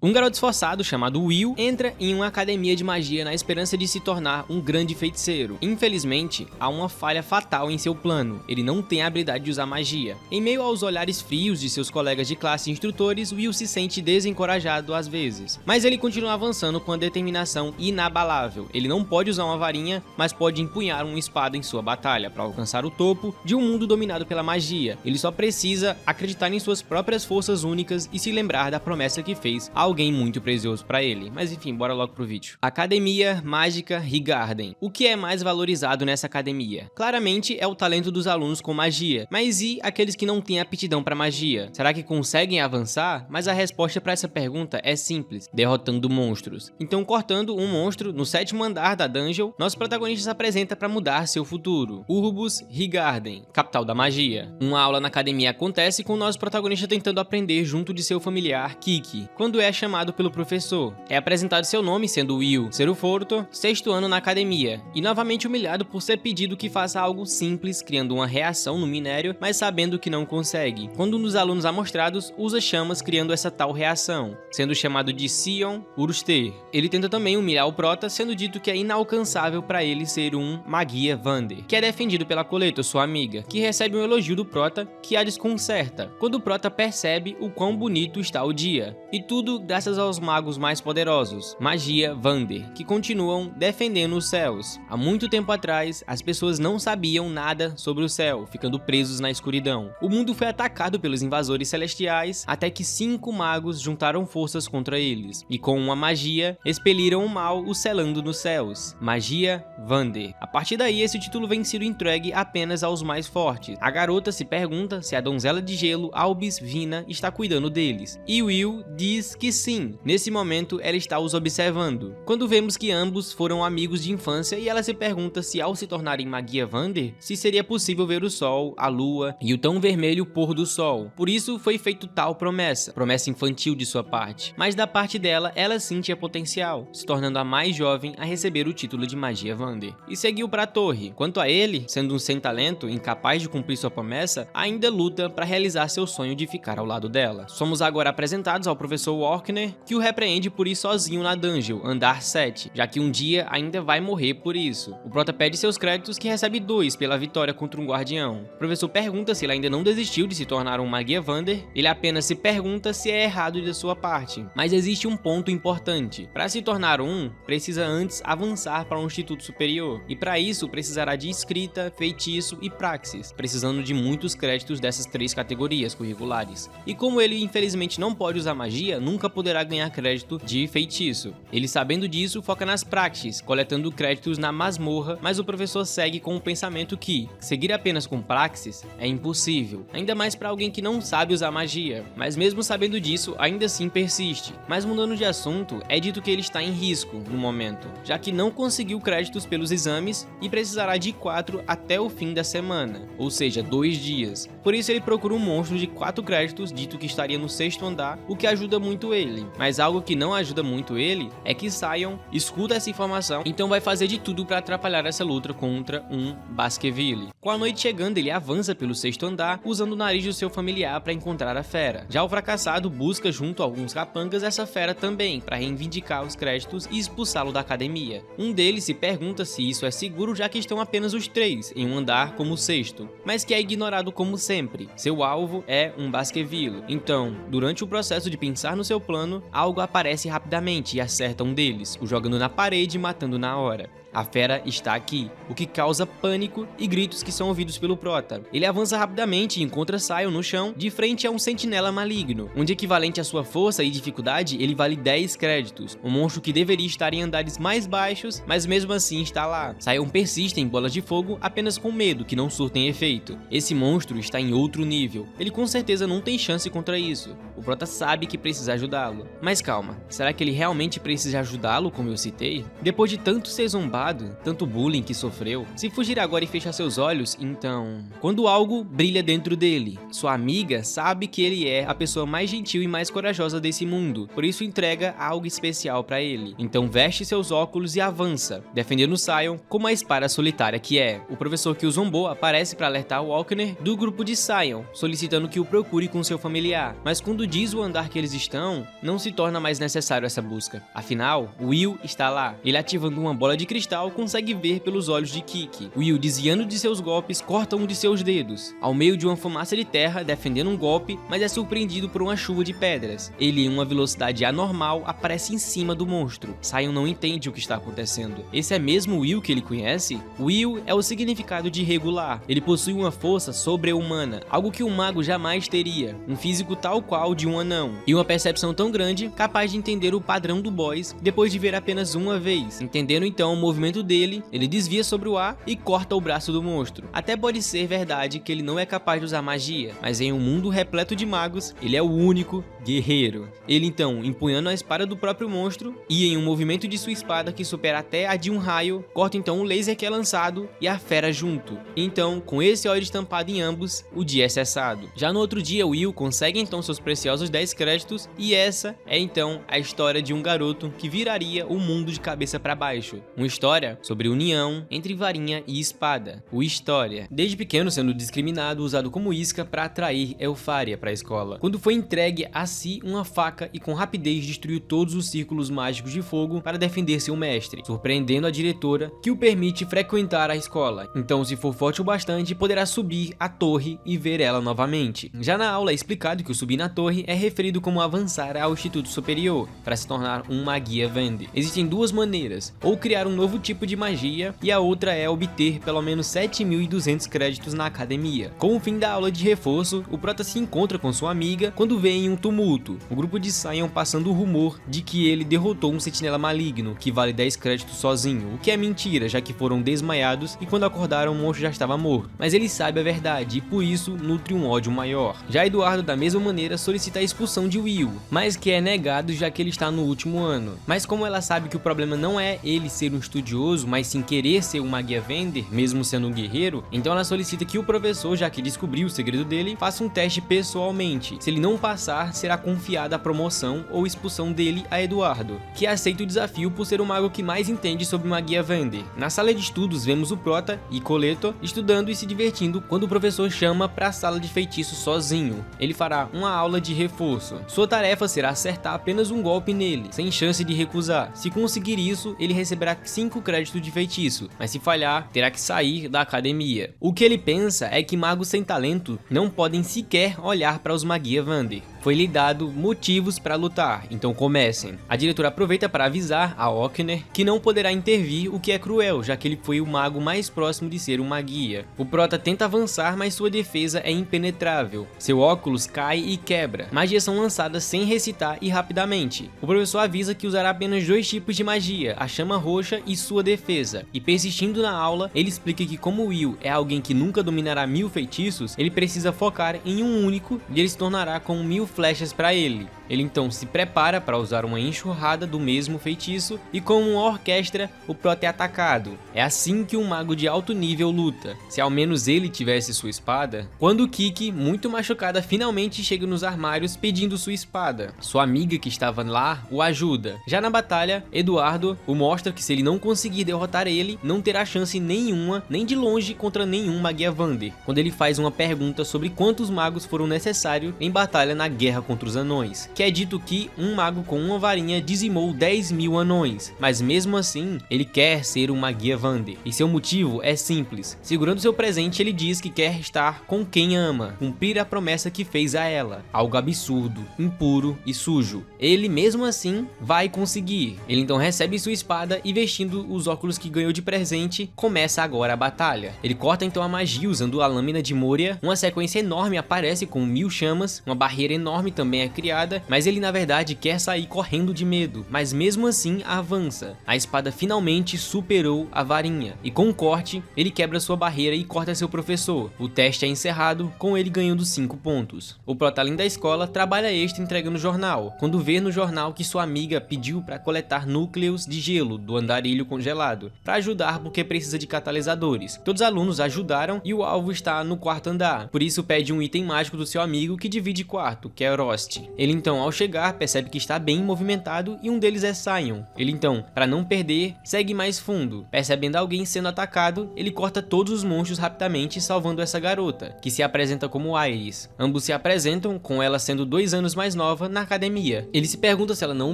Um garoto esforçado chamado Will entra em uma academia de magia na esperança de se tornar um grande feiticeiro. Infelizmente, há uma falha fatal em seu plano, ele não tem a habilidade de usar magia. Em meio aos olhares frios de seus colegas de classe e instrutores, Will se sente desencorajado às vezes. Mas ele continua avançando com a determinação inabalável. Ele não pode usar uma varinha, mas pode empunhar uma espada em sua batalha para alcançar o topo de um mundo dominado pela magia. Ele só precisa acreditar em suas próprias forças únicas e se lembrar da promessa que fez a alguém muito precioso para ele. Mas enfim, bora logo pro vídeo. Academia Mágica Highgarden. O que é mais valorizado nessa academia? Claramente é o talento dos alunos com magia, mas e aqueles que não têm aptidão para magia? Será que conseguem avançar? Mas a resposta para essa pergunta é simples: derrotando monstros. Então, cortando um monstro no 7º andar da dungeon, nosso protagonista se apresenta para mudar seu futuro. Urbus Highgarden, capital da magia. Uma aula na academia acontece com o nosso protagonista tentando aprender junto de seu familiar Kiki, quando é chamado pelo professor. É apresentado seu nome sendo Will, ser o Forto, 6º ano na academia, e novamente humilhado por ser pedido que faça algo simples, criando uma reação no minério, mas sabendo que não consegue. Quando um dos alunos amostrados usa chamas criando essa tal reação, sendo chamado de Sion Urster. Ele tenta também humilhar o Prota, sendo dito que é inalcançável para ele ser um Magia Vander, que é defendido pela Coleto, sua amiga, que recebe um elogio do Prota que a desconcerta, quando o Prota percebe o quão bonito está o dia. E tudo graças aos magos mais poderosos, Magia Vander, que continuam defendendo os céus. Há muito tempo atrás, as pessoas não sabiam nada sobre o céu, ficando presos na escuridão. O mundo foi atacado pelos invasores celestiais, até que 5 magos juntaram forças contra eles, e com uma magia, expeliram o mal, o selando nos céus. Magia Vander. A partir daí, esse título vem sido entregue apenas aos mais fortes. A garota se pergunta se a donzela de gelo, Albis Vina, está cuidando deles, e Will diz que sim. Nesse momento, ela está os observando. Quando vemos que ambos foram amigos de infância, e ela se pergunta se ao se tornarem Magia Vander, se seria possível ver o sol, a lua e o tão vermelho pôr do sol. Por isso foi feito tal promessa infantil de sua parte, mas da parte dela, ela sim tinha potencial, se tornando a mais jovem a receber o título de Magia Vander, e seguiu para a torre. Quanto a ele, sendo um sem talento, incapaz de cumprir sua promessa, ainda luta para realizar seu sonho de ficar ao lado dela. Somos agora apresentados ao professor Walkner, que o repreende por ir sozinho na dungeon, andar 7, já que um dia ainda vai morrer por isso. O Prota pede seus créditos, que recebe 2 pela vitória contra um guardião. O professor pergunta se ele ainda não desistiu de se tornar um Magia Vander, ele apenas se pergunta se é errado de sua parte. Mas existe um ponto importante: para se tornar um, precisa antes avançar para um instituto superior, e para isso precisará de escrita, feitiço e praxis, precisando de muitos créditos dessas 3 categorias curriculares. E como ele infelizmente não pode usar magia, nunca poderá ganhar crédito de feitiço. Ele, sabendo disso, foca nas praxis, coletando créditos na masmorra, mas o professor segue com o pensamento que seguir apenas com praxis é impossível, ainda mais para alguém que não sabe usar magia. Mas mesmo sabendo disso, ainda assim persiste. Mas mudando de assunto, é dito que ele está em risco no momento, já que não conseguiu créditos pelos exames e precisará de 4 até o fim da semana, ou seja, 2 dias. Por isso ele procura um monstro de 4 créditos, dito que estaria no 6º andar, o que ajuda muito ele. Mas algo que não ajuda muito ele é que Sion escuta essa informação, então vai fazer de tudo para atrapalhar essa luta contra um Baskerville. Com a noite chegando, ele avança pelo 6º andar, usando o nariz do seu familiar para encontrar a fera. Já o fracassado busca junto a alguns capangas essa fera também, para reivindicar os créditos e expulsá-lo da academia. Um deles se pergunta se isso é seguro, já que estão apenas os 3 em um andar como o 6º, mas que é ignorado como sempre. Seu alvo é um Baskerville. Então, durante o processo de pensar no seu plano, algo aparece rapidamente e acerta um deles, o jogando na parede e matando na hora. A fera está aqui, o que causa pânico e gritos que são ouvidos pelo Prota. Ele avança rapidamente e encontra Sion no chão, de frente a um sentinela maligno, onde equivalente à sua força e dificuldade, ele vale 10 créditos. Um monstro que deveria estar em andares mais baixos, mas mesmo assim está lá. Sion persiste em bolas de fogo apenas com medo que não surtem efeito. Esse monstro está em outro nível. Ele com certeza não tem chance contra isso. O Prota sabe que precisa ajudá-lo. Mas calma, será que ele realmente precisa ajudá-lo como eu citei? Depois de tanto ser zombado, zombado, tanto bullying que sofreu. Se fugir agora e fechar seus olhos, então... Quando algo brilha dentro dele, sua amiga sabe que ele é a pessoa mais gentil e mais corajosa desse mundo, por isso entrega algo especial pra ele. Então veste seus óculos e avança, defendendo Sion como a espada solitária que é. O professor que o zombou aparece para alertar o Walkener do grupo de Sion, solicitando que o procure com seu familiar, mas quando diz o andar que eles estão, não se torna mais necessário essa busca. Afinal, Will está lá. Ele, ativando uma bola de cristal, consegue ver pelos olhos de Kiki. Will, desviando de seus golpes, corta um de seus dedos, ao meio de uma fumaça de terra, defendendo um golpe, mas é surpreendido por uma chuva de pedras. Ele, em uma velocidade anormal, aparece em cima do monstro. Sion não entende o que está acontecendo. Esse é mesmo o Will que ele conhece? Will é o significado de regular. Ele possui uma força sobre-humana, algo que um mago jamais teria, um físico tal qual de um anão, e uma percepção tão grande, capaz de entender o padrão do boss depois de ver apenas uma vez. Entendendo então o movimento dele, ele desvia sobre o ar e corta o braço do monstro. Até pode ser verdade que ele não é capaz de usar magia, mas em um mundo repleto de magos, ele é o único guerreiro. Ele então, empunhando a espada do próprio monstro, e em um movimento de sua espada que supera até a de um raio, corta então o laser que é lançado e a fera junto. Então, com esse óleo estampado em ambos, o dia é cessado. Já no outro dia, Will consegue então seus preciosos 10 créditos, e essa é então a história de um garoto que viraria o mundo de cabeça para baixo. Uma história sobre união entre varinha e espada. O História. Desde pequeno sendo discriminado, usado como isca para atrair Elfaria para a escola. Quando foi entregue a si uma faca e com rapidez destruiu todos os círculos mágicos de fogo para defender seu mestre, surpreendendo a diretora, que o permite frequentar a escola. Então, se for forte o bastante, poderá subir a torre e ver ela novamente. Já na aula é explicado que o subir na torre é referido como avançar ao Instituto Superior, para se tornar um Magia Vende. Existem duas maneiras, ou criar um novo tipo de magia, e a outra é obter pelo menos 7.200 créditos na academia. Com o fim da aula de reforço, o Prota se encontra com sua amiga quando vê em um tumulto o grupo de Sion passando o rumor de que ele derrotou um sentinela maligno, que vale 10 créditos sozinho, o que é mentira, já que foram desmaiados e quando acordaram o monstro já estava morto. Mas ele sabe a verdade e por isso nutre um ódio maior. Já Eduardo, da mesma maneira, solicita a expulsão de Will, mas que é negado já que ele está no último ano. Mas como ela sabe que o problema não é ele ser um estudioso, mas sim querer ser um Magia Vender, mesmo sendo um guerreiro, então ela solicita que o professor, já que descobriu o segredo dele, faça um teste pessoalmente. Se ele não passar, será confiada a promoção ou expulsão dele a Eduardo, que aceita o desafio por ser o mago que mais entende sobre Magia Vender. Na sala de estudos vemos o Prota e Coleto estudando e se divertindo quando o professor chama para a sala de feitiço sozinho. Ele fará uma aula de reforço. Sua tarefa será acertar apenas um golpe nele, sem chance de recusar. Se conseguir isso, ele receberá 5 créditos de feitiço, mas se falhar, terá que sair da academia. O que ele pensa é que magos sem talento não podem sequer olhar para os Magia Vender. Foi-lhe dado motivos para lutar, então comecem. A diretora aproveita para avisar a Walkener que não poderá intervir, o que é cruel, já que ele foi o mago mais próximo de ser um magia. O Prota tenta avançar, mas sua defesa é impenetrável. Seu óculos cai e quebra. Magias são lançadas sem recitar e rapidamente. O professor avisa que usará apenas 2 tipos de magia, a chama roxa e sua defesa. E persistindo na aula, ele explica que como Will é alguém que nunca dominará 1000 feitiços, ele precisa focar em um único e ele se tornará com 1000 flechas para ele. Ele então se prepara para usar uma enxurrada do mesmo feitiço e com uma orquestra o Prota é atacado. É assim que um mago de alto nível luta, se ao menos ele tivesse sua espada. Quando Kiki, muito machucada, finalmente chega nos armários pedindo sua espada. Sua amiga que estava lá o ajuda. Já na batalha, Eduardo o mostra que se ele não conseguir derrotar ele, não terá chance nenhuma, nem de longe, contra nenhum Magia Vender, quando ele faz uma pergunta sobre quantos magos foram necessários em batalha na guerra contra os anões, que é dito que um mago com uma varinha dizimou 10.000 anões, mas mesmo assim, ele quer ser um Magia Vender, e seu motivo é simples. Segurando seu presente, ele diz que quer estar com quem ama, cumprir a promessa que fez a ela, algo absurdo, impuro e sujo. Ele mesmo assim vai conseguir. Ele então recebe sua espada e, vestindo os óculos que ganhou de presente, começa agora a batalha. Ele corta então a magia usando a lâmina de Moria, uma sequência enorme aparece com 1000 chamas, uma barreira enorme também é criada mas ele na verdade quer sair correndo de medo, mas mesmo assim avança. A espada finalmente superou a varinha, e com um corte, ele quebra sua barreira e corta seu professor. O teste é encerrado, com ele ganhando 5 pontos. O prota, além da escola, trabalha extra entregando jornal, quando vê no jornal que sua amiga pediu para coletar núcleos de gelo do andarilho congelado, para ajudar porque precisa de catalisadores. Todos os alunos ajudaram e o alvo está no quarto andar, por isso pede um item mágico do seu amigo que divide quarto, que é Rost. Ele então, ao chegar, percebe que está bem movimentado e um deles é Sion. Ele então, para não perder, segue mais fundo. Percebendo alguém sendo atacado, ele corta todos os monstros rapidamente, salvando essa garota, que se apresenta como Iris. Ambos se apresentam, com ela sendo 2 anos mais nova, na academia. Ele se pergunta se ela não o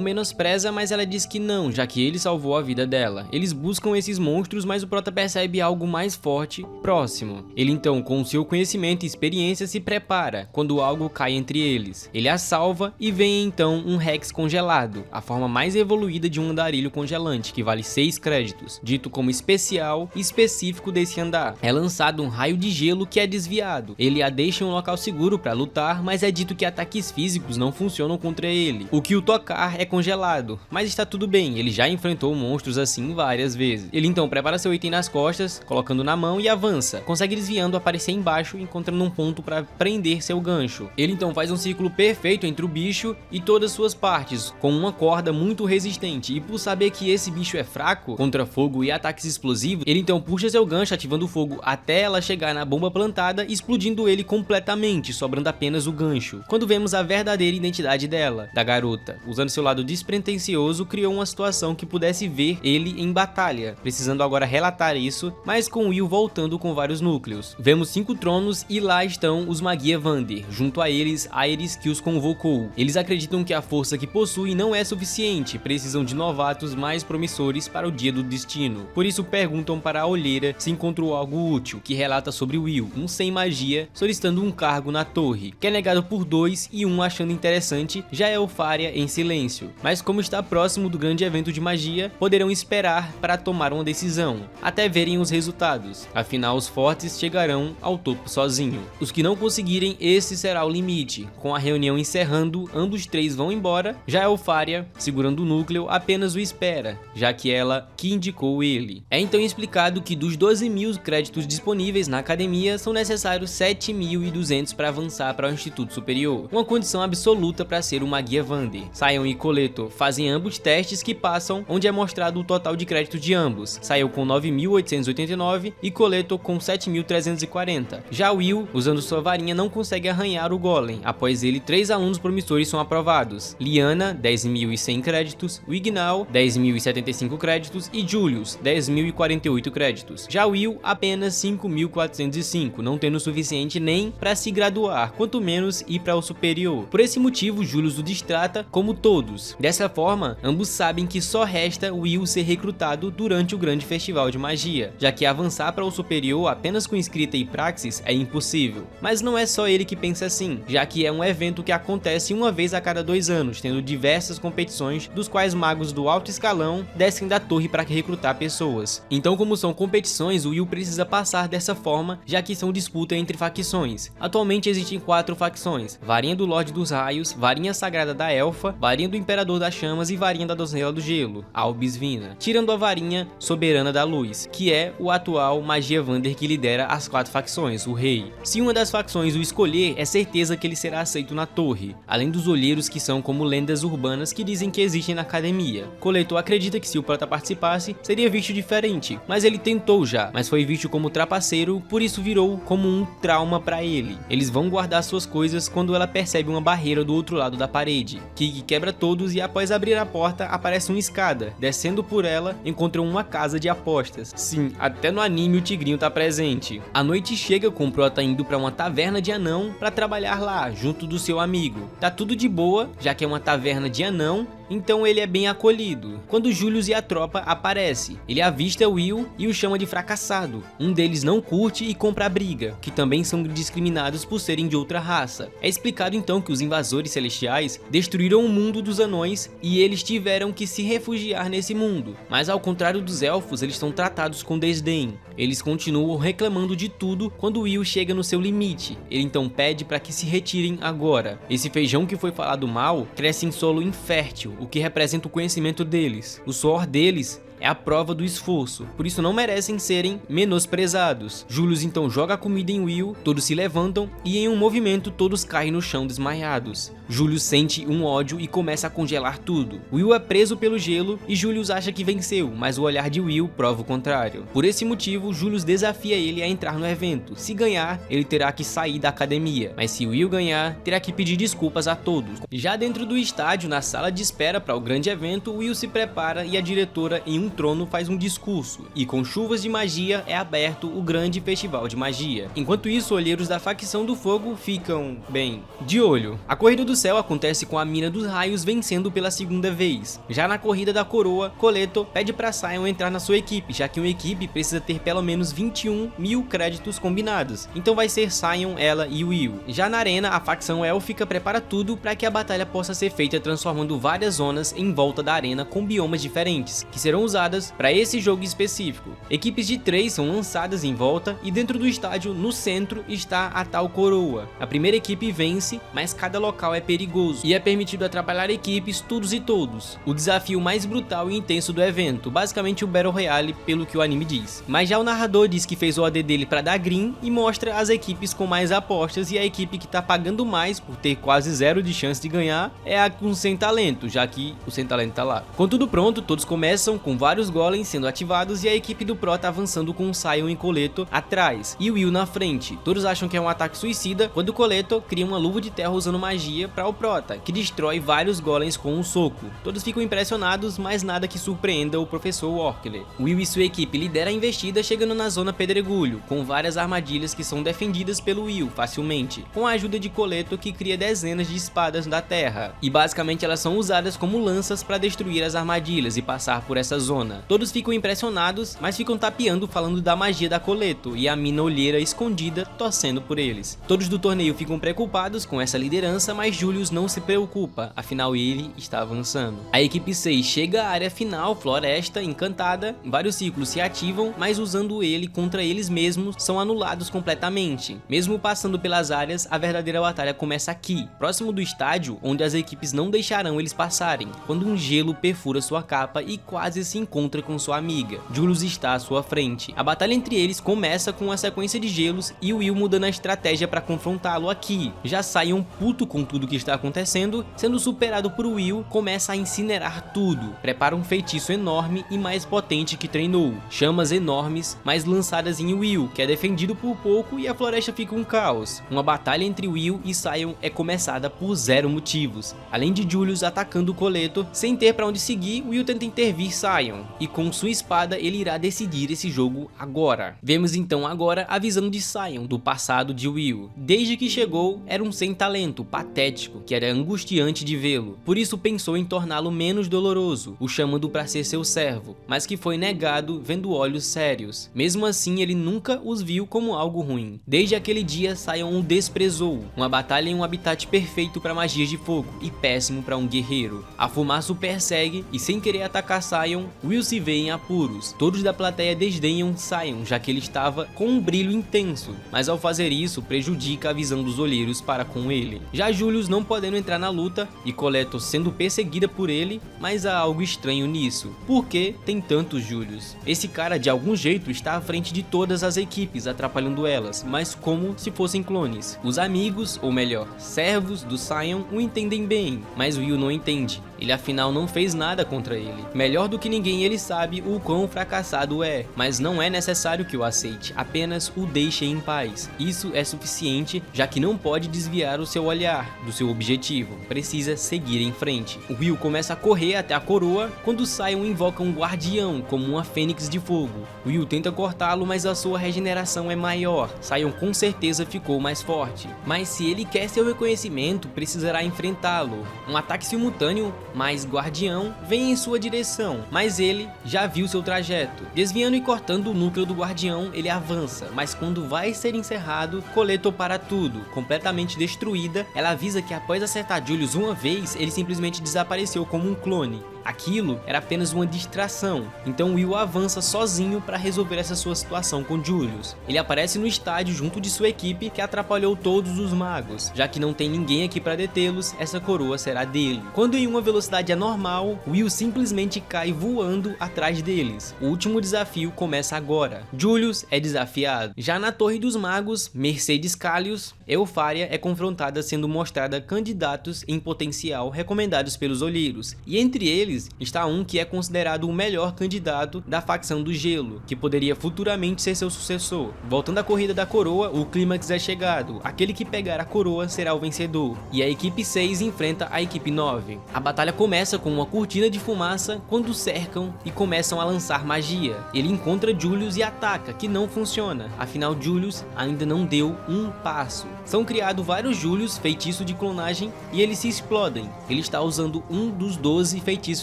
menospreza, mas ela diz que não, já que ele salvou a vida dela. Eles buscam esses monstros, mas o prota percebe algo mais forte próximo. Ele então, com seu conhecimento e experiência, se prepara quando algo cai entre eles. Ele a salva e vem então um Rex congelado, a forma mais evoluída de um andarilho congelante, que vale 6 créditos, dito como especial e específico desse andar. É lançado um raio de gelo que é desviado. Ele a deixa em um local seguro para lutar, mas é dito que ataques físicos não funcionam contra ele. O que o tocar é congelado, mas está tudo bem, ele já enfrentou monstros assim várias vezes. Ele então prepara seu item nas costas, colocando na mão e avança. Consegue desviando aparecer embaixo, encontrando um ponto para prender seu gancho. Ele então faz um círculo perfeito entre o bicho e todas suas partes, com uma corda muito resistente, e por saber que esse bicho é fraco contra fogo e ataques explosivos, ele então puxa seu gancho ativando o fogo até ela chegar na bomba plantada, explodindo ele completamente, sobrando apenas o gancho. Quando vemos a verdadeira identidade dela, da garota, usando seu lado despretensioso, criou uma situação que pudesse ver ele em batalha, precisando agora relatar isso, mas com Will voltando com vários núcleos. Vemos 5 tronos e lá estão os Magia Vander, junto a eles Iris, que os convocou. Eles acreditam que a força que possuem não é suficiente, precisam de novatos mais promissores para o dia do destino. Por isso perguntam para a olheira se encontrou algo útil, que relata sobre Will, um sem magia, solicitando um cargo na torre, que é negado por 2 e um achando interessante, já é Faria em silêncio. Mas como está próximo do grande evento de magia, poderão esperar para tomar uma decisão, até verem os resultados. Afinal, os fortes chegarão ao topo sozinho. Os que não conseguirem, esse será o limite. Com a reunião encerrando, ambos 3 vão embora, já Faria, segurando o núcleo, apenas o espera, já que ela que indicou ele. É então explicado que dos 12.000 créditos disponíveis na academia, são necessários 7.200 para avançar para o Instituto Superior, uma condição absoluta para ser um Magia Vander. Sion e Coleto fazem ambos testes que passam, onde é mostrado o total de créditos de ambos. Sion com 9.889 e Coleto com 7.340. Já Will, usando sua varinha, não consegue arranhar o Golem. Após ele, 3 alunos promissores são aprovados: Liana, 10.100 créditos, Wignall, 10.075 créditos e Julius, 10.048 créditos. Já Will, apenas 5.405, não tendo o suficiente nem para se graduar, quanto menos ir para o superior. Por esse motivo, Julius o distrata como todos. Dessa forma, ambos sabem que só resta Will ser recrutado durante o grande festival de magia, já que avançar para o superior apenas com escrita e praxis é impossível. Mas não é só ele que pensa assim, já que é um evento que acontece uma vez a cada 2 anos, tendo diversas competições, dos quais magos do alto escalão descem da torre para recrutar pessoas. Então, como são competições, o Will precisa passar dessa forma, já que são disputa entre facções. Atualmente existem 4 facções: Varinha do Lorde dos Raios, Varinha Sagrada da Elfa, Varinha do Imperador das Chamas e Varinha da Donzela do Gelo, Albisvina, tirando a Varinha Soberana da Luz, que é o atual Magia Vander que lidera as 4 facções, o Rei. Se uma das facções o escolher, é certeza que ele será aceito na torre, além dos olheiros que são como lendas urbanas que dizem que existem na academia. Coletor acredita que se o prota participasse, seria visto diferente, mas ele tentou já, mas foi visto como trapaceiro, por isso virou como um trauma para ele. Eles vão guardar suas coisas quando ela percebe uma barreira do outro lado da parede. Kig quebra todos e após abrir a porta, aparece uma escada. Descendo por ela, encontram uma casa de apostas. Sim, até no anime o tigrinho tá presente. A noite chega com o prota indo para uma taverna de anão para trabalhar lá, junto do seu amigo. Tá tudo de boa, já que é uma taverna de anão, então ele é bem acolhido. Quando Julius e a tropa aparecem, ele avista Will e o chama de fracassado. Um deles não curte e compra a briga, que também são discriminados por serem de outra raça. É explicado então que os invasores celestiais destruíram o mundo dos anões e eles tiveram que se refugiar nesse mundo, mas ao contrário dos elfos, eles são tratados com desdém. Eles continuam reclamando de tudo quando Will chega no seu limite. Ele então pede para que se retirem agora. Esse feijão que foi falado mal cresce em solo infértil, o que representa o conhecimento deles. O suor deles é a prova do esforço, por isso não merecem serem menosprezados. Julius então joga a comida em Will, todos se levantam e em um movimento todos caem no chão desmaiados. Julius sente um ódio e começa a congelar tudo. Will é preso pelo gelo e Julius acha que venceu, mas o olhar de Will prova o contrário. Por esse motivo, Julius desafia ele a entrar no evento. Se ganhar, ele terá que sair da academia, mas se Will ganhar, terá que pedir desculpas a todos. Já dentro do estádio, na sala de espera para o grande evento, Will se prepara e a diretora em um trono faz um discurso, e com chuvas de magia é aberto o grande festival de magia. Enquanto isso, olheiros da facção do fogo ficam, bem, de olho. A corrida do céu acontece com a mina dos raios vencendo pela segunda vez. Já na corrida da coroa, Coleto pede para Sion entrar na sua equipe, já que uma equipe precisa ter pelo menos 21.000 créditos combinados, então vai ser Sion, ela e Will. Já na arena, a facção élfica prepara tudo para que a batalha possa ser feita transformando várias zonas em volta da arena com biomas diferentes, que serão usadas para esse jogo específico. Equipes de 3 são lançadas em volta e dentro do estádio, no centro, está a tal coroa. A primeira equipe vence, mas cada local é perigoso e é permitido atrapalhar equipes todos e todos. O desafio mais brutal e intenso do evento, basicamente o Battle Royale, pelo que o anime diz. Mas já o narrador diz que fez o AD dele para dar green e mostra as equipes com mais apostas, e a equipe que tá pagando mais por ter quase zero de chance de ganhar é a com sem talento, já que o sem talento tá lá. Com tudo pronto, todos começam com vários golems sendo ativados e a equipe do Pro tá avançando com o Sion e Coleto atrás e o Will na frente. Todos acham que é um ataque suicida quando o Coleto cria uma luva de terra usando magia para o Prota, que destrói vários golems com um soco. Todos ficam impressionados, mas nada que surpreenda o professor Workler. Will e sua equipe lidera a investida chegando na zona pedregulho, com várias armadilhas que são defendidas pelo Will facilmente, com a ajuda de Coleto, que cria dezenas de espadas da terra. E basicamente elas são usadas como lanças para destruir as armadilhas e passar por essa zona. Todos ficam impressionados, mas ficam tapeando falando da magia da Coleto e a mina olheira escondida torcendo por eles. Todos do torneio ficam preocupados com essa liderança, mas Julius não se preocupa, afinal ele está avançando. A equipe 6 chega à área final, Floresta Encantada, vários ciclos se ativam, mas usando ele contra eles mesmos são anulados completamente. Mesmo passando pelas áreas, a verdadeira batalha começa aqui, próximo do estádio, onde as equipes não deixarão eles passarem, quando um gelo perfura sua capa e quase se encontra com sua amiga. Julius está à sua frente. A batalha entre eles começa com uma sequência de gelos e Will mudando a estratégia para confrontá-lo aqui. Já Sion, puto com tudo que está acontecendo, sendo superado por Will, começa a incinerar tudo. Prepara um feitiço enorme e mais potente que treinou. Chamas enormes, mas lançadas em Will, que é defendido por pouco e a floresta fica um caos. Uma batalha entre Will e Sion é começada por zero motivos. Além de Julius atacando o Coleto, sem ter para onde seguir, Will tenta intervir Sion, e com sua espada ele irá decidir esse jogo agora. Vemos então agora a visão de Sion, do passado de Will. Desde que chegou, era um sem talento, patético, que era angustiante de vê-lo. Por isso pensou em torná-lo menos doloroso, o chamando para ser seu servo, mas que foi negado vendo olhos sérios. Mesmo assim, ele nunca os viu como algo ruim. Desde aquele dia, Sion o desprezou. Uma batalha em um habitat perfeito para magias de fogo e péssimo para um guerreiro. A fumaça o persegue e, sem querer atacar Sion, Will se vê em apuros. Todos da plateia desdenham Sion, já que ele estava com um brilho intenso, mas ao fazer isso prejudica a visão dos olheiros para com ele. Já Julius não podendo entrar na luta e Coleto sendo perseguida por ele, mas há algo estranho nisso. Por que tem tantos Julius? Esse cara de algum jeito está à frente de todas as equipes, atrapalhando elas, mas como se fossem clones. Os amigos, ou melhor, servos do Sion o entendem bem, mas Will não entende. Ele afinal não fez nada contra ele. Melhor do que ninguém ele sabe o quão fracassado é, mas não é necessário que o aceite, apenas o deixe em paz. Isso é suficiente, já que não pode desviar o seu olhar do seu objetivo, precisa seguir em frente. O Will começa a correr até a coroa, quando Sion invoca um guardião, como uma fênix de fogo. Will tenta cortá-lo, mas a sua regeneração é maior. Sion com certeza ficou mais forte, mas se ele quer seu reconhecimento, precisará enfrentá-lo. Um ataque simultâneo mas Guardião vem em sua direção, mas ele já viu seu trajeto. Desviando e cortando o núcleo do Guardião, ele avança, mas quando vai ser encerrado, Coletor para tudo. Completamente destruída, ela avisa que após acertar Julius uma vez, ele simplesmente desapareceu como um clone. Aquilo era apenas uma distração, então Will avança sozinho para resolver essa sua situação com Julius. Ele aparece no estádio junto de sua equipe que atrapalhou todos os magos. Já que não tem ninguém aqui para detê-los, essa coroa será dele. Quando em uma velocidade anormal, Will simplesmente cai voando atrás deles. O último desafio começa agora. Julius é desafiado. Já na Torre dos Magos, Mercedes Callius, Elfaria é confrontada sendo mostrada candidatos em potencial recomendados pelos olheiros, e entre eles está um que é considerado o melhor candidato da facção do Gelo, que poderia futuramente ser seu sucessor. Voltando à corrida da coroa, o clímax é chegado. Aquele que pegar a coroa será o vencedor, e a equipe 6 enfrenta a equipe 9. A batalha começa com uma cortina de fumaça quando cercam e começam a lançar magia. Ele encontra Julius e ataca, que não funciona, afinal Julius ainda não deu um passo. São criados vários Julius, feitiço de clonagem, e eles se explodem. Ele está usando um dos 12 feitiços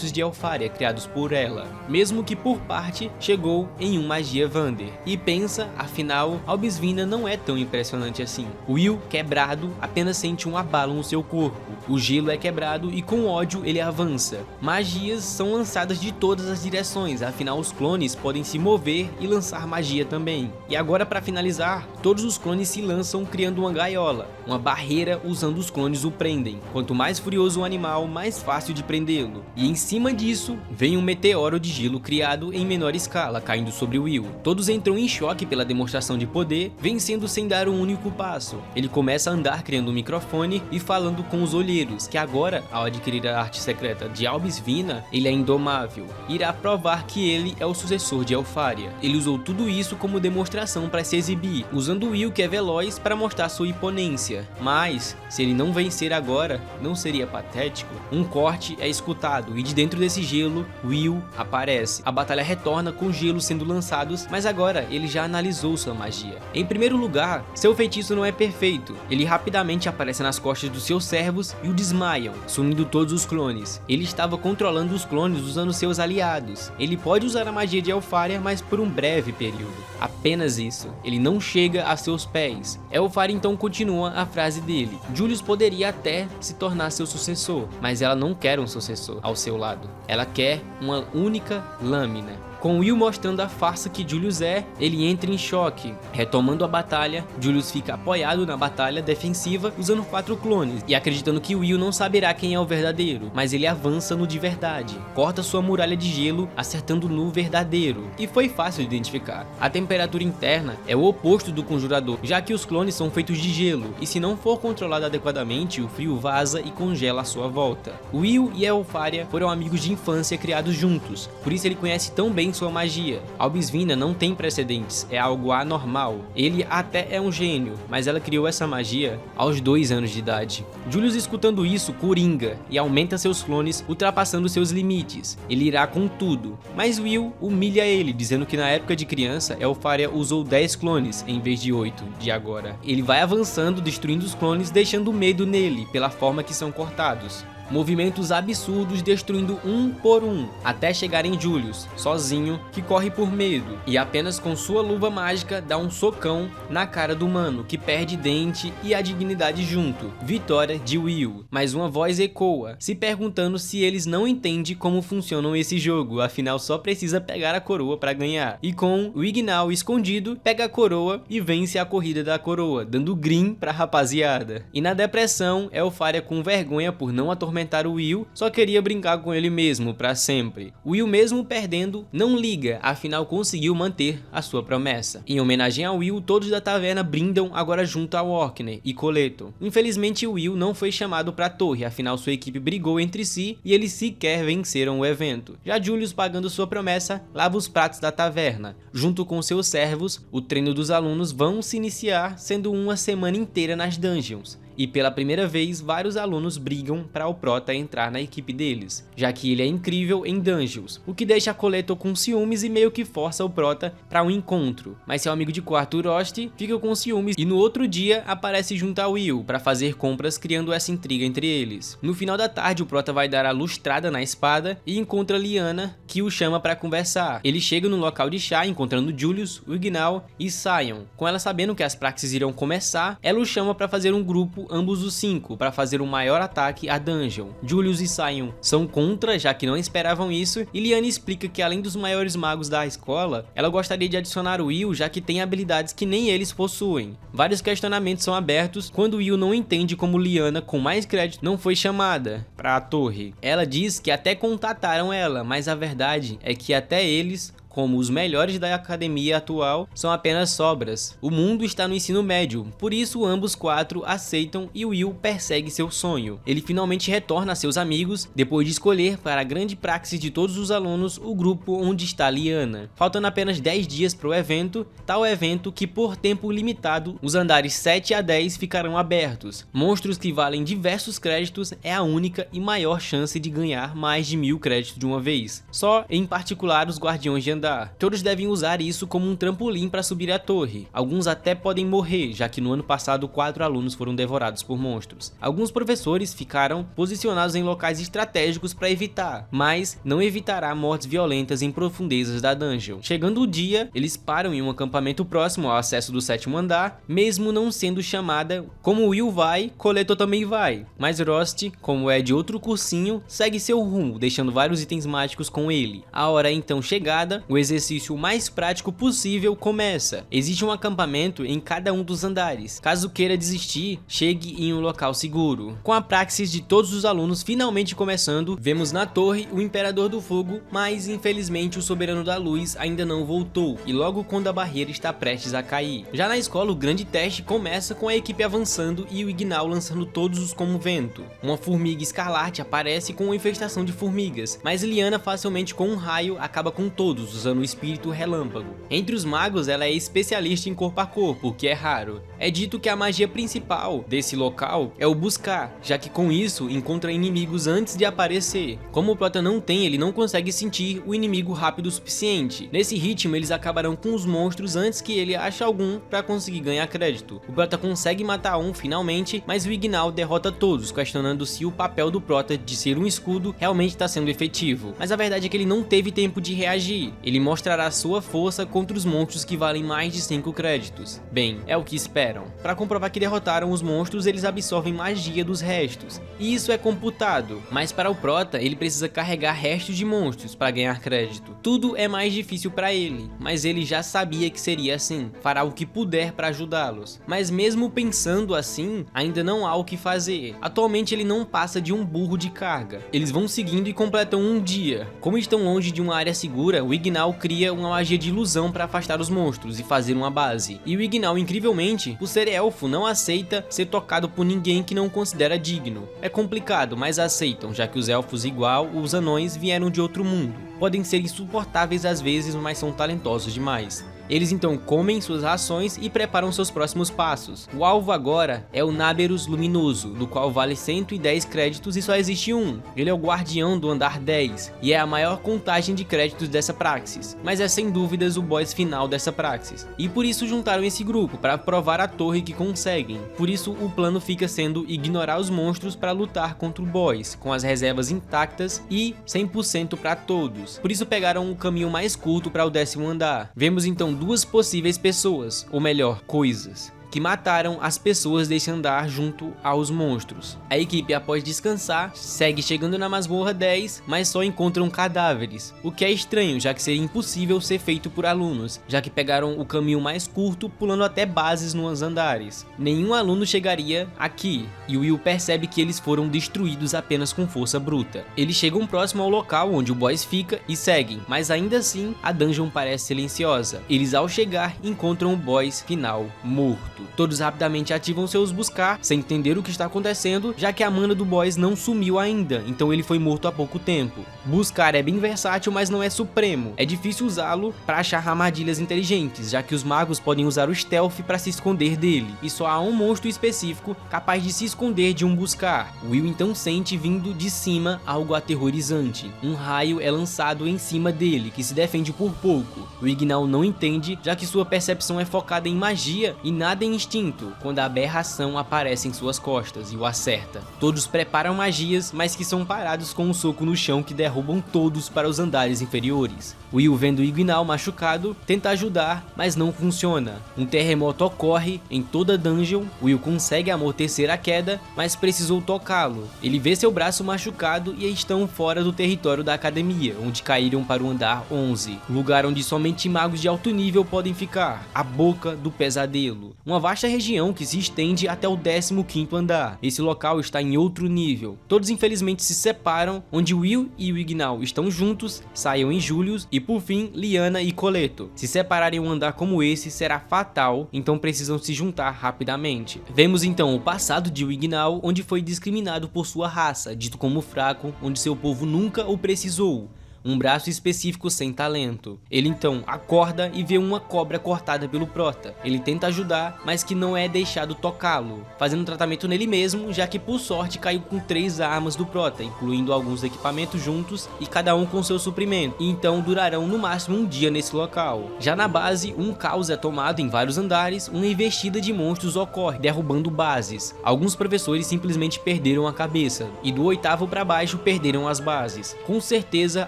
de Elfaria criados por ela, mesmo que por parte chegou em um Magia Vander. E pensa, afinal, Albisvina não é tão impressionante assim. Will, quebrado, apenas sente um abalo no seu corpo. O gelo é quebrado e com ódio ele avança. Magias são lançadas de todas as direções, afinal os clones podem se mover e lançar magia também. E agora, para finalizar, todos os clones se lançam criando uma gaiola, uma barreira usando os clones o prendem. Quanto mais furioso o animal, mais fácil de prendê-lo. E em cima disso, vem um meteoro de gelo criado em menor escala, caindo sobre Will. Todos entram em choque pela demonstração de poder, vencendo sem dar um único passo. Ele começa a andar criando um microfone e falando com os olheiros, que agora, ao adquirir a arte secreta de Albisvina, ele é indomável. Irá provar que ele é o sucessor de Elfaria. Ele usou tudo isso como demonstração para se exibir, usando Will, que é veloz, para mostrar sua imponência. Mas, se ele não vencer agora, não seria patético? Um corte é escutado e de dentro desse gelo, Will aparece. A batalha retorna com gelo sendo lançados, mas agora ele já analisou sua magia. Em primeiro lugar, seu feitiço não é perfeito. Ele rapidamente aparece nas costas dos seus servos e o desmaiam, sumindo todos os clones. Ele estava controlando os clones usando seus aliados. Ele pode usar a magia de Elfaria, mas por um breve período. Apenas isso. Ele não chega a seus pés. Elfaria então continua a frase dele. Julius poderia até se tornar seu sucessor, mas ela não quer um sucessor ao seu lado. Ela quer uma única lâmina. Com Will mostrando a farsa que Julius é, ele entra em choque. Retomando a batalha, Julius fica apoiado na batalha defensiva usando 4 clones e acreditando que Will não saberá quem é o verdadeiro, mas ele avança no de verdade. Corta sua muralha de gelo, acertando no verdadeiro, e foi fácil de identificar. A temperatura interna é o oposto do conjurador, já que os clones são feitos de gelo, e se não for controlado adequadamente, o frio vaza e congela à sua volta. Will e Elfaria foram amigos de infância criados juntos, por isso ele conhece tão bem sua magia. Albisvina não tem precedentes, é algo anormal. Ele até é um gênio, mas ela criou essa magia aos 2 anos de idade. Julius, escutando isso, coringa e aumenta seus clones, ultrapassando seus limites. Ele irá com tudo, mas Will humilha ele, dizendo que na época de criança, Elfaria usou 10 clones em vez de 8 de agora. Ele vai avançando, destruindo os clones, deixando medo nele pela forma que são cortados. Movimentos absurdos destruindo um por um, até chegar em Julius, sozinho, que corre por medo, e apenas com sua luva mágica dá um socão na cara do humano, que perde dente e a dignidade junto. Vitória de Will. Mas uma voz ecoa, se perguntando se eles não entendem como funcionam esse jogo, afinal só precisa pegar a coroa para ganhar. E com o Ignal escondido, pega a coroa e vence a corrida da coroa, dando green pra rapaziada. E na depressão, Elfaria, com vergonha por não atormentar o Will, só queria brincar com ele mesmo para sempre. Will, mesmo perdendo, não liga, afinal conseguiu manter a sua promessa. Em homenagem a Will, todos da taverna brindam agora junto a Orkney e Coletor. Infelizmente Will não foi chamado para a torre, afinal sua equipe brigou entre si e eles sequer venceram o evento. Já Julius, pagando sua promessa, lava os pratos da taverna. Junto com seus servos, o treino dos alunos vão se iniciar, sendo uma semana inteira nas dungeons. e pela primeira vez vários alunos brigam para o Prota entrar na equipe deles, já que ele é incrível em dungeons, o que deixa Coleto com ciúmes e meio que força o Prota para um encontro, mas seu amigo de quarto Rost fica com ciúmes e no outro dia aparece junto a Will para fazer compras, criando essa intriga entre eles. No final da tarde o Prota vai dar a lustrada na espada e encontra Liana, que o chama para conversar. Ele chega no local de chá encontrando Julius, Ugnal e Sion. Com ela sabendo que as praxis irão começar, ela o chama para fazer um grupo, ambos os 5, para fazer um maior ataque à dungeon. Julius e Sion são contra, já que não esperavam isso, e Liana explica que além dos maiores magos da escola, ela gostaria de adicionar o Will, já que tem habilidades que nem eles possuem. Vários questionamentos são abertos quando Will não entende como Liana, com mais crédito, não foi chamada para a torre. Ela diz que até contataram ela, mas a verdade é que até eles, como os melhores da academia atual, são apenas sobras. O mundo está no ensino médio, por isso ambos 4 aceitam e Will persegue seu sonho. Ele finalmente retorna a seus amigos, depois de escolher para a grande praxis de todos os alunos o grupo onde está Liana. Faltando apenas 10 dias para o evento, tal evento que por tempo limitado, os andares 7 a 10 ficarão abertos. Monstros que valem diversos créditos é a única e maior chance de ganhar mais de 1000 créditos de uma vez. Só em particular os guardiões de andar. Todos devem usar isso como um trampolim para subir a torre. Alguns até podem morrer, já que no ano passado 4 alunos foram devorados por monstros. Alguns professores ficaram posicionados em locais estratégicos para evitar, mas não evitará mortes violentas em profundezas da dungeon. Chegando o dia, eles param em um acampamento próximo ao acesso do 7º andar, mesmo não sendo chamada. Como Will vai, Coleto também vai, mas Rost, como é de outro cursinho, segue seu rumo, deixando vários itens mágicos com ele. A hora é então chegada, o exercício mais prático possível começa. Existe um acampamento em cada um dos andares. Caso queira desistir, chegue em um local seguro. Com a praxis de todos os alunos finalmente começando, vemos na torre o Imperador do Fogo, mas infelizmente o Soberano da Luz ainda não voltou, e logo quando a barreira está prestes a cair. Já na escola, o grande teste começa com a equipe avançando e o Ignal lançando todos os como vento. Uma formiga escarlate aparece com uma infestação de formigas, mas Liana facilmente com um raio acaba com todos, usando o espírito relâmpago. Entre os magos, ela é especialista em corpo a corpo, o que é raro. É dito que a magia principal desse local é o buscar, já que com isso encontra inimigos antes de aparecer. Como o Prota não tem, ele não consegue sentir o inimigo rápido o suficiente. Nesse ritmo, eles acabarão com os monstros antes que ele ache algum para conseguir ganhar crédito. O Prota consegue matar um finalmente, mas o Ignal derrota todos, questionando se o papel do Prota de ser um escudo realmente está sendo efetivo. Mas a verdade é que ele não teve tempo de reagir. Ele mostrará sua força contra os monstros que valem mais de 5 créditos. Bem, é o que esperam. Para comprovar que derrotaram os monstros, eles absorvem magia dos restos, e isso é computado, mas para o Prota, ele precisa carregar restos de monstros para ganhar crédito. Tudo é mais difícil para ele, mas ele já sabia que seria assim. Fará o que puder para ajudá-los. Mas mesmo pensando assim, ainda não há o que fazer. Atualmente ele não passa de um burro de carga. Eles vão seguindo e completam um dia. Como estão longe de uma área segura, o Ignal cria uma magia de ilusão para afastar os monstros e fazer uma base. E o Ignal, incrivelmente, por ser elfo, não aceita ser tocado por ninguém que não considera digno. É complicado, mas aceitam, já que os elfos, igual os anões, vieram de outro mundo. Podem ser insuportáveis às vezes, mas são talentosos demais. Eles então comem suas rações e preparam seus próximos passos. O alvo agora é o Naberus Luminoso, do qual vale 110 créditos e só existe um. Ele é o guardião do andar 10 e é a maior contagem de créditos dessa praxis, mas é sem dúvidas o boss final dessa praxis. E por isso juntaram esse grupo, para provar à torre que conseguem. Por isso o plano fica sendo ignorar os monstros para lutar contra o boss, com as reservas intactas e 100% para todos. Por isso pegaram o caminho mais curto para o 10º andar. Vemos então duas possíveis pessoas, ou melhor, coisas, que mataram as pessoas desse andar junto aos monstros. A equipe, após descansar, segue chegando na masmorra 10, mas só encontram cadáveres, o que é estranho, já que seria impossível ser feito por alunos, já que pegaram o caminho mais curto, pulando até bases nos andares. Nenhum aluno chegaria aqui, e Will percebe que eles foram destruídos apenas com força bruta. Eles chegam próximo ao local onde o boss fica e seguem, mas ainda assim, a dungeon parece silenciosa. Eles, ao chegar, encontram o boss final morto. morto. Todos rapidamente ativam seus buscar, sem entender o que está acontecendo, já que a mana do boss não sumiu ainda, então ele foi morto há pouco tempo. Buscar é bem versátil, mas não é supremo. É difícil usá-lo para achar armadilhas inteligentes, já que os magos podem usar o stealth para se esconder dele, e só há um monstro específico capaz de se esconder de um buscar. Will então sente vindo de cima algo aterrorizante. Um raio é lançado em cima dele, que se defende por pouco. O Ignal não entende, já que sua percepção é focada em magia e nada em instinto, quando a aberração aparece em suas costas e o acerta. Todos preparam magias, mas que são parados com um soco no chão que derrubam todos para os andares inferiores. Will, vendo o Ignal machucado, tenta ajudar, mas não funciona. Um terremoto ocorre em toda a dungeon. Will consegue amortecer a queda, mas precisou tocá-lo. Ele vê seu braço machucado e estão fora do território da academia, onde caíram para o andar 11, lugar onde somente magos de alto nível podem ficar, a Boca do Pesadelo, uma vasta região que se estende até o 15º andar. Esse local está em outro nível. Todos infelizmente se separam, onde Will e o Ignal estão juntos, Sion e Julius, e por fim Liana e Coleto. Se separarem um andar como esse será fatal, então precisam se juntar rapidamente. Vemos então o passado de Ignal, onde foi discriminado por sua raça, dito como fraco, onde seu povo nunca o precisou. Um braço específico sem talento. Ele então acorda e vê uma cobra cortada pelo Prota. Ele tenta ajudar, mas que não é deixado tocá-lo, fazendo tratamento nele mesmo, já que por sorte caiu com 3 armas do Prota, incluindo alguns equipamentos juntos e cada um com seu suprimento, e então durarão no máximo um dia nesse local. Já na base, um caos é tomado em vários andares, uma investida de monstros ocorre, derrubando bases. Alguns professores simplesmente perderam a cabeça, e do 8º para baixo perderam as bases. Com certeza,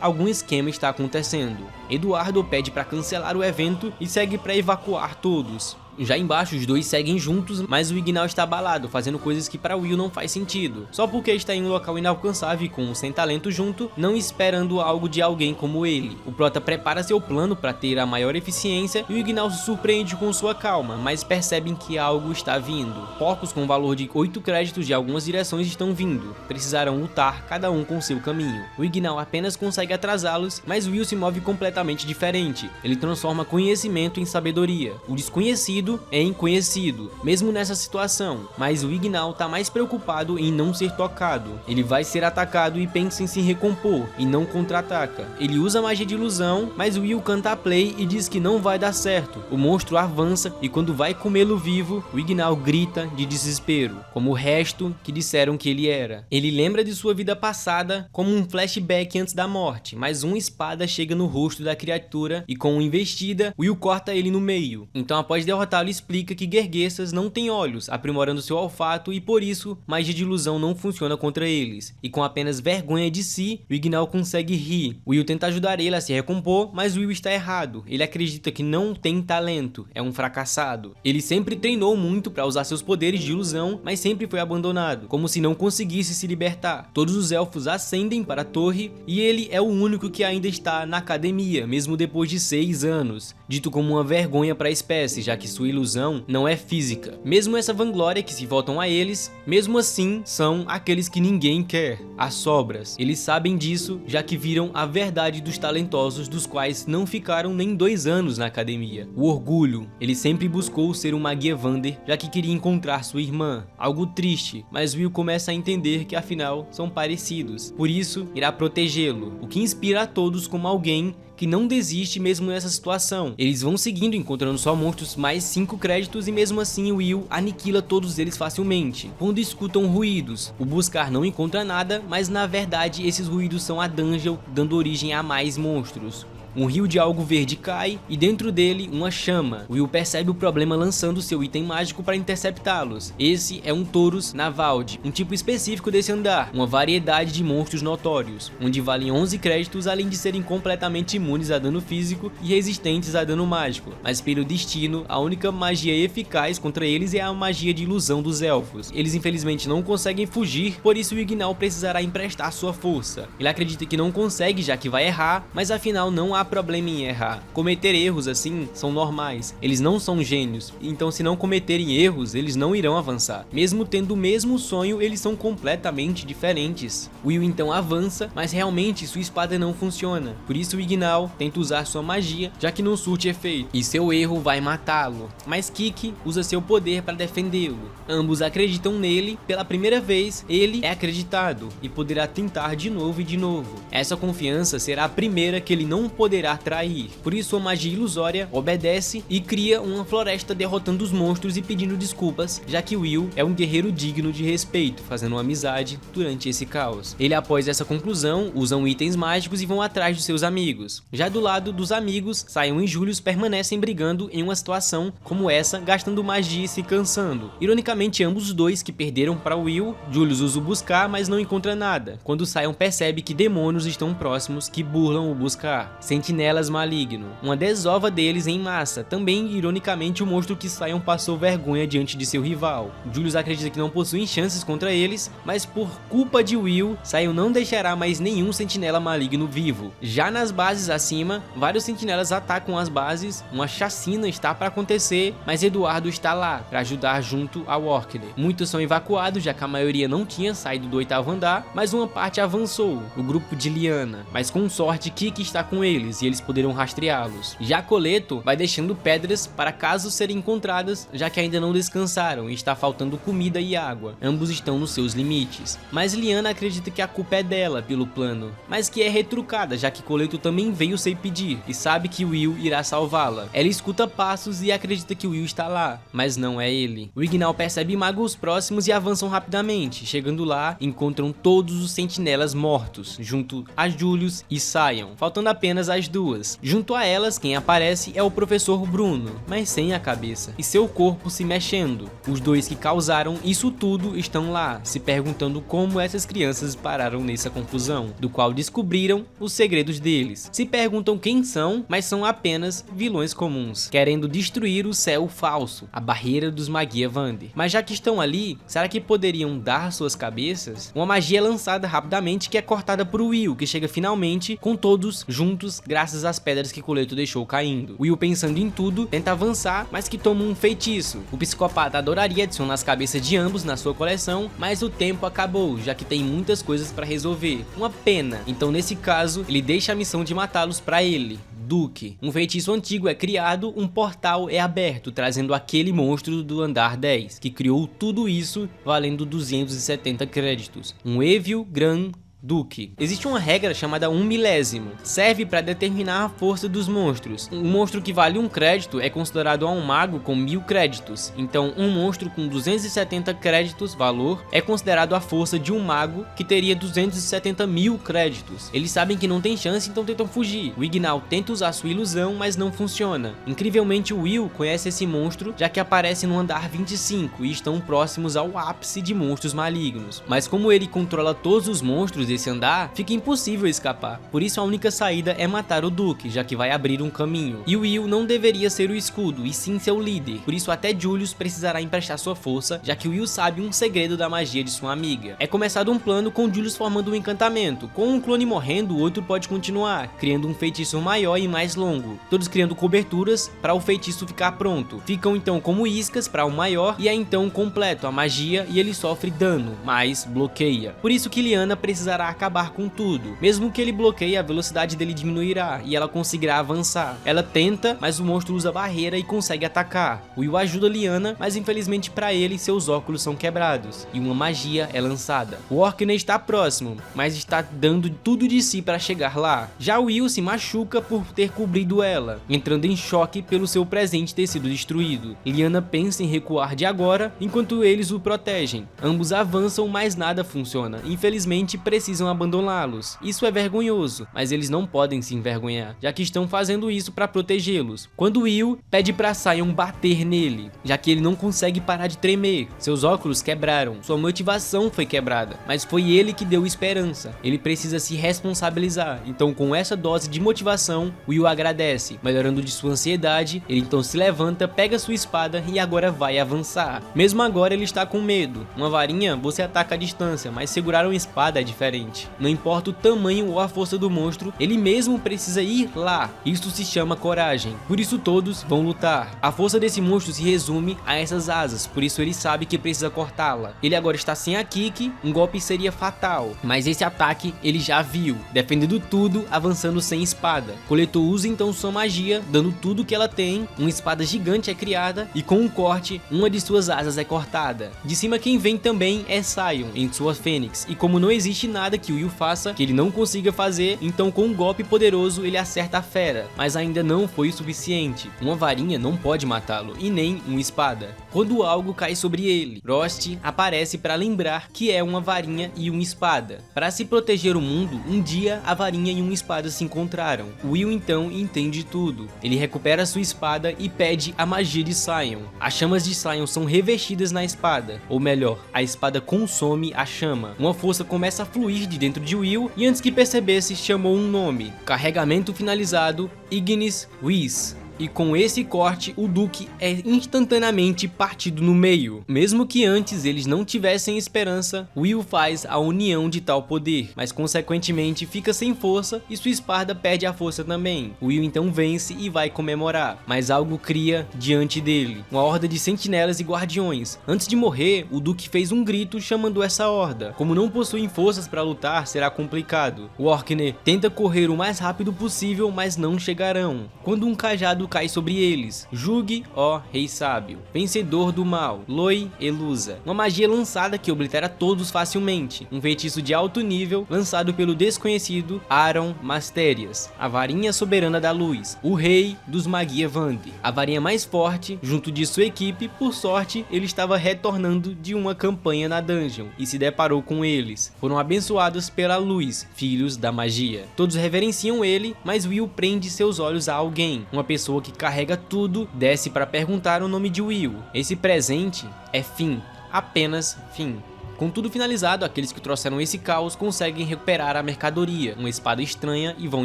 algum esquema está acontecendo. Eduardo pede para cancelar o evento e segue para evacuar todos. Já embaixo os dois seguem juntos, mas o Ignal está abalado, fazendo coisas que para Will não faz sentido, só porque está em um local inalcançável e com um sem talento junto, não esperando algo de alguém como ele. O Prota prepara seu plano para ter a maior eficiência e o Ignal se surpreende com sua calma, mas percebem que algo está vindo. Porcos com valor de 8 créditos de algumas direções estão vindo, precisarão lutar cada um com seu caminho. O Ignal apenas consegue atrasá-los, mas Will se move completamente diferente. Ele transforma conhecimento em sabedoria. O desconhecido é inconhecido, mesmo nessa situação, mas o Ignal tá mais preocupado em não ser tocado. Ele vai ser atacado e pensa em se recompor, e não contra-ataca. Ele usa a magia de ilusão, mas Will canta a play e diz que não vai dar certo. O monstro avança e quando vai comê-lo vivo, o Ignal grita de desespero, como o resto que disseram que ele era. Ele lembra de sua vida passada como um flashback antes da morte, mas uma espada chega no rosto da criatura e com uma investida, Will corta ele no meio. Então após derrotar ele explica que Gergessas não tem olhos, aprimorando seu olfato e por isso magia de ilusão não funciona contra eles. E com apenas vergonha de si, o Ignal consegue rir. Will tenta ajudar ele a se recompor, mas Will está errado. Ele acredita que não tem talento, é um fracassado. Ele sempre treinou muito para usar seus poderes de ilusão, mas sempre foi abandonado, como se não conseguisse se libertar. Todos os elfos ascendem para a torre e ele é o único que ainda está na academia, mesmo depois de 6 anos, dito como uma vergonha para a espécie, já que sua ilusão não é física. Mesmo essa vanglória que se voltam a eles, mesmo assim são aqueles que ninguém quer, as sobras. Eles sabem disso, já que viram a verdade dos talentosos, dos quais não ficaram nem 2 anos na academia. O orgulho. Ele sempre buscou ser um Magievander, já que queria encontrar sua irmã. Algo triste, mas Will começa a entender que afinal são parecidos. Por isso, irá protegê-lo, o que inspira a todos como alguém que não desiste mesmo nessa situação. Eles vão seguindo, encontrando só monstros mais 5 créditos e mesmo assim Will aniquila todos eles facilmente. Quando escutam ruídos, o buscar não encontra nada, mas na verdade esses ruídos são a dungeon dando origem a mais monstros. Um rio de algo verde cai e dentro dele uma chama. Will percebe o problema lançando seu item mágico para interceptá-los. Esse é um Taurus Navald, um tipo específico desse andar, uma variedade de monstros notórios, onde valem 11 créditos além de serem completamente imunes a dano físico e resistentes a dano mágico. Mas pelo destino, a única magia eficaz contra eles é a magia de ilusão dos elfos. Eles infelizmente não conseguem fugir, por isso o Ignal precisará emprestar sua força. Ele acredita que não consegue já que vai errar, mas afinal não há há problema em errar. Cometer erros assim são normais, eles não são gênios, então se não cometerem erros, eles não irão avançar. Mesmo tendo o mesmo sonho, eles são completamente diferentes. Will então avança, mas realmente sua espada não funciona. Por isso Ignal tenta usar sua magia, já que não surte efeito, e seu erro vai matá-lo. Mas Kiki usa seu poder para defendê-lo. Ambos acreditam nele, pela primeira vez, ele é acreditado e poderá tentar de novo e de novo. Essa confiança será a primeira que ele não poderá trair. Por isso sua magia ilusória obedece e cria uma floresta derrotando os monstros e pedindo desculpas, já que Will é um guerreiro digno de respeito, fazendo uma amizade durante esse caos. Ele, após essa conclusão, usam itens mágicos e vão atrás de seus amigos. Já do lado dos amigos, Sion e Julius permanecem brigando em uma situação como essa, gastando magia e se cansando. Ironicamente, ambos os dois que perderam para Will, Julius usa o buscar, mas não encontra nada, quando Sion percebe que demônios estão próximos que burlam o buscar. Sentinelas maligno, uma desova deles em massa, também ironicamente o monstro que Sion passou vergonha diante de seu rival. Julius acredita que não possuem chances contra eles, mas por culpa de Will, Sion não deixará mais nenhum sentinela maligno vivo. Já nas bases acima, vários sentinelas atacam as bases, uma chacina está para acontecer, mas Eduardo está lá para ajudar junto ao Orkney. Muitos são evacuados, já que a maioria não tinha saído do 8º andar, mas uma parte avançou, o grupo de Liana, mas com sorte Kiki está com eles e eles poderão rastreá-los. Já Coleto vai deixando pedras para caso serem encontradas, já que ainda não descansaram e está faltando comida e água. Ambos estão nos seus limites, mas Liana acredita que a culpa é dela pelo plano, mas que é retrucada, já que Coleto também veio sem pedir e sabe que Will irá salvá-la. Ela escuta passos e acredita que Will está lá, mas não é ele. O Ignal percebe magos próximos e avançam rapidamente. Chegando lá, encontram todos os sentinelas mortos, junto a Julius e Sion, faltando apenas as duas. Junto a elas, quem aparece é o professor Bruno, mas sem a cabeça, e seu corpo se mexendo. Os dois que causaram isso tudo estão lá, se perguntando como essas crianças pararam nessa confusão, do qual descobriram os segredos deles. Se perguntam quem são, mas são apenas vilões comuns, querendo destruir o céu falso, a barreira dos Magia Vander. Mas já que estão ali, será que poderiam dar suas cabeças? Uma magia é lançada rapidamente que é cortada por Will, que chega finalmente com todos juntos graças às pedras que Coleto deixou caindo. Will, pensando em tudo, tenta avançar, mas que toma um feitiço. O psicopata adoraria adicionar as cabeças de ambos na sua coleção, mas o tempo acabou, já que tem muitas coisas para resolver. Uma pena. Então nesse caso, ele deixa a missão de matá-los para ele. Duque. Um feitiço antigo é criado, um portal é aberto, trazendo aquele monstro do andar 10, que criou tudo isso, valendo 270 créditos. Um Evil Gran Duque. Existe uma regra chamada 1 milésimo, serve para determinar a força dos monstros. Um monstro que vale 1 crédito é considerado a um mago com 1000 créditos, então um monstro com 270 créditos valor é considerado a força de um mago que teria 270.000 créditos. Eles sabem que não tem chance, então tentam fugir. O Ignal tenta usar sua ilusão, mas não funciona. Incrivelmente o Will conhece esse monstro, já que aparece no andar 25 e estão próximos ao ápice de monstros malignos. Mas como ele controla todos os monstros desse andar, fica impossível escapar. Por isso a única saída é matar o Duque, já que vai abrir um caminho. E o Will não deveria ser o escudo, e sim seu líder. Por isso até Julius precisará emprestar sua força, já que o Will sabe um segredo da magia de sua amiga. É começado um plano com Julius formando um encantamento. Com um clone morrendo, o outro pode continuar, criando um feitiço maior e mais longo. Todos criando coberturas para o feitiço ficar pronto. Ficam então como iscas para o maior, e é então completo a magia e ele sofre dano, mas bloqueia. Por isso que Liana precisará acabar com tudo. Mesmo que ele bloqueie, a velocidade dele diminuirá e ela conseguirá avançar. Ela tenta, mas o monstro usa barreira e consegue atacar. O Will ajuda Liana, mas infelizmente para ele, seus óculos são quebrados e uma magia é lançada. O Orkney está próximo, mas está dando tudo de si para chegar lá. Já o Will se machuca por ter cobrido ela, entrando em choque pelo seu presente ter sido destruído. Liana pensa em recuar de agora, enquanto eles o protegem. Ambos avançam, mas nada funciona. Infelizmente, precisam abandoná-los. Isso é vergonhoso, mas eles não podem se envergonhar, já que estão fazendo isso para protegê-los. Quando Will pede para Sion bater nele, já que ele não consegue parar de tremer. Seus óculos quebraram, sua motivação foi quebrada, mas foi ele que deu esperança. Ele precisa se responsabilizar, então com essa dose de motivação, Will agradece. Melhorando de sua ansiedade, ele então se levanta, pega sua espada e agora vai avançar. Mesmo agora ele está com medo. Uma varinha você ataca à distância, mas segurar uma espada é diferente. suficiente. Não importa o tamanho ou a força do monstro, ele mesmo precisa ir lá. Isso se chama coragem. Por isso todos vão lutar. A força desse monstro se resume a essas asas, por isso ele sabe que precisa cortá-la. Ele agora está sem a Kiki, um golpe seria fatal, mas esse ataque ele já viu, defendendo tudo, avançando sem espada. Coletor usa então sua magia, dando tudo que ela tem, uma espada gigante é criada e com um corte, uma de suas asas é cortada. De cima quem vem também é Sion, em sua fênix, e como não existe nada que o Will faça que ele não consiga fazer, então com um golpe poderoso ele acerta a fera, mas ainda não foi o suficiente. Uma varinha não pode matá-lo, e nem uma espada. Quando algo cai sobre ele, Rost aparece para lembrar que é uma varinha e uma espada. Para se proteger o mundo, um dia a varinha e uma espada se encontraram. Will então entende tudo. Ele recupera sua espada e pede a magia de Sion. As chamas de Sion são revestidas na espada, ou melhor, a espada consome a chama. Uma força começa a fluir de dentro de Will e antes que percebesse chamou um nome. Carregamento finalizado, Ignis Whis. E com esse corte, o Duque é instantaneamente partido no meio. Mesmo que antes eles não tivessem esperança, Will faz a união de tal poder, mas consequentemente fica sem força e sua espada perde a força também. Will então vence e vai comemorar, mas algo cria diante dele, uma horda de sentinelas e guardiões. Antes de morrer, o Duque fez um grito chamando essa horda. Como não possuem forças para lutar, será complicado. O Orkney tenta correr o mais rápido possível, mas não chegarão. Quando um cajado cai sobre eles. Julgue, ó Rei Sábio, vencedor do mal, Loi Elusa. Uma magia lançada que oblitera todos facilmente. Um feitiço de alto nível lançado pelo desconhecido Aron Masterias, a varinha soberana da luz, o rei dos Magia Vande. A varinha mais forte, junto de sua equipe, por sorte, ele estava retornando de uma campanha na dungeon e se deparou com eles. Foram abençoados pela luz, filhos da magia. Todos reverenciam ele, mas Will prende seus olhos a alguém, uma pessoa que carrega tudo, desce para perguntar o nome de Will. Esse presente é Finn, apenas Finn. Com tudo finalizado, aqueles que trouxeram esse caos conseguem recuperar a mercadoria, uma espada estranha e vão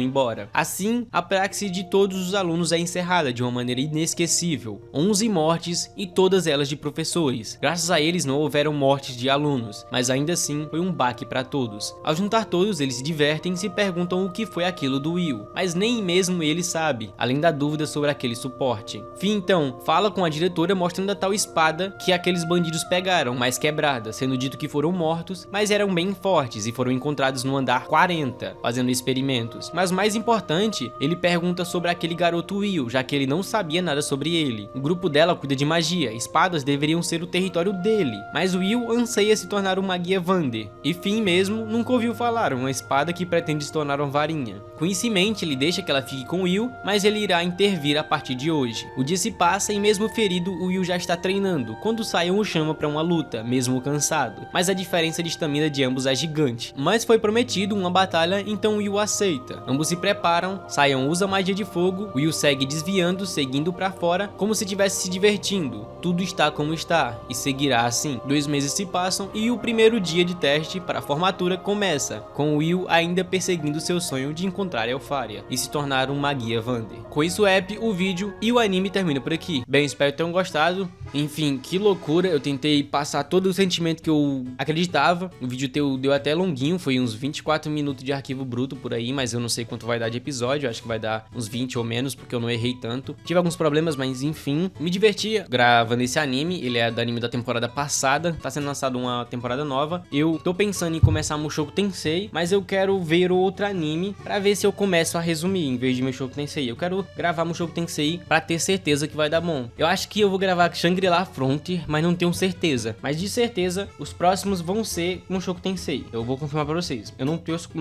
embora. Assim, a praxe de todos os alunos é encerrada de uma maneira inesquecível. 11 mortes e todas elas de professores. Graças a eles não houveram mortes de alunos, mas ainda assim foi um baque para todos. Ao juntar todos, eles se divertem e se perguntam o que foi aquilo do Will, mas nem mesmo ele sabe, além da dúvida sobre aquele suporte. Finn então fala com a diretora mostrando a tal espada que aqueles bandidos pegaram, mas quebrada, sendo dito que foram mortos, mas eram bem fortes e foram encontrados no andar 40, fazendo experimentos. Mas mais importante, ele pergunta sobre aquele garoto Will, já que ele não sabia nada sobre ele. O grupo dela cuida de magia, espadas deveriam ser o território dele, mas Will anseia se tornar um Magia Vande, e Finn mesmo nunca ouviu falar uma espada que pretende se tornar uma varinha. Com isso em mente, ele deixa que ela fique com Will, mas ele irá intervir a partir de hoje. O dia se passa e mesmo ferido, o Will já está treinando, quando Sion o chama para uma luta, mesmo cansado. Mas a diferença de estamina de ambos é gigante. Mas foi prometido uma batalha, então Will aceita. Ambos se preparam, Sion usa magia de fogo, Will segue desviando, seguindo para fora, como se estivesse se divertindo. Tudo está como está, e seguirá assim. 2 meses se passam e o primeiro dia de teste para a formatura começa, com Will ainda perseguindo seu sonho de encontrar Elfaria e se tornar um Magia Vande. Com isso, o app, o vídeo e o anime termina por aqui. Bem, espero que tenham gostado. Enfim, que loucura, eu tentei passar todo o sentimento que eu acreditava. O vídeo deu até longuinho, foi uns 24 minutos de arquivo bruto por aí, mas eu não sei quanto vai dar de episódio, acho que vai dar uns 20 ou menos, porque eu não errei tanto. Tive alguns problemas, mas enfim, me divertia gravando esse anime, ele é do anime da temporada passada, tá sendo lançado uma temporada nova. Eu tô pensando em começar Mushoku Tensei, mas eu quero ver outro anime pra ver se eu começo a resumir, em vez de Mushoku Tensei. Eu quero gravar Mushoku Tensei pra ter certeza que vai dar bom. Eu acho que eu vou gravar Shangri-La Frontier, mas não tenho certeza. Mas de certeza, os próximos vão ser Mushoku Tensei. Eu vou confirmar pra vocês. Eu não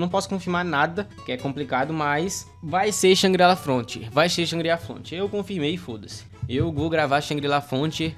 posso confirmar nada, que é complicado, mas vai ser Shangri-La Frontier. Vai ser Shangri-La Frontier. Eu confirmei e foda-se. Eu vou gravar Shangri-La Frontier.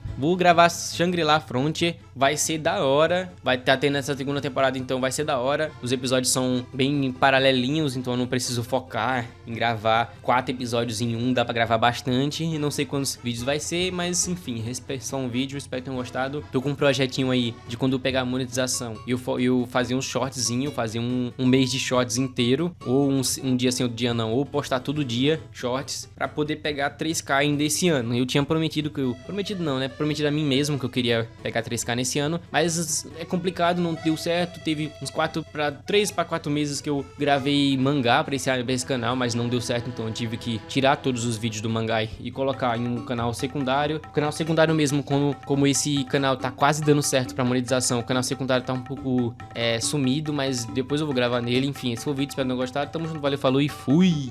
Vai ser da hora. Vai estar tendo essa segunda temporada, então vai ser da hora. Os episódios são bem paralelinhos, então eu não preciso focar em gravar 4 episódios em um. Dá pra gravar bastante. E não sei quantos vídeos vai ser, mas enfim, só um vídeo. Espero que tenham gostado. Tô com um projetinho aí de quando eu pegar a monetização. Eu fazia uns shortzinho, fazia um mês de shorts inteiro. Ou um dia sim, outro dia não. Ou postar todo dia shorts pra poder pegar 3K ainda esse ano. Eu tinha prometido Prometido não, né? Prometido a mim mesmo que eu queria pegar 3K nesse ano, mas é complicado, não deu certo. Teve uns 3 para 4 meses que eu gravei mangá pra esse canal, mas não deu certo, então eu tive que tirar todos os vídeos do mangá e colocar em um canal secundário. O canal secundário mesmo, como esse canal tá quase dando certo pra monetização, o canal secundário tá um pouco sumido, mas depois eu vou gravar nele. Enfim, esse foi o vídeo, espero que tenham gostado. Tamo junto, valeu, falou e fui!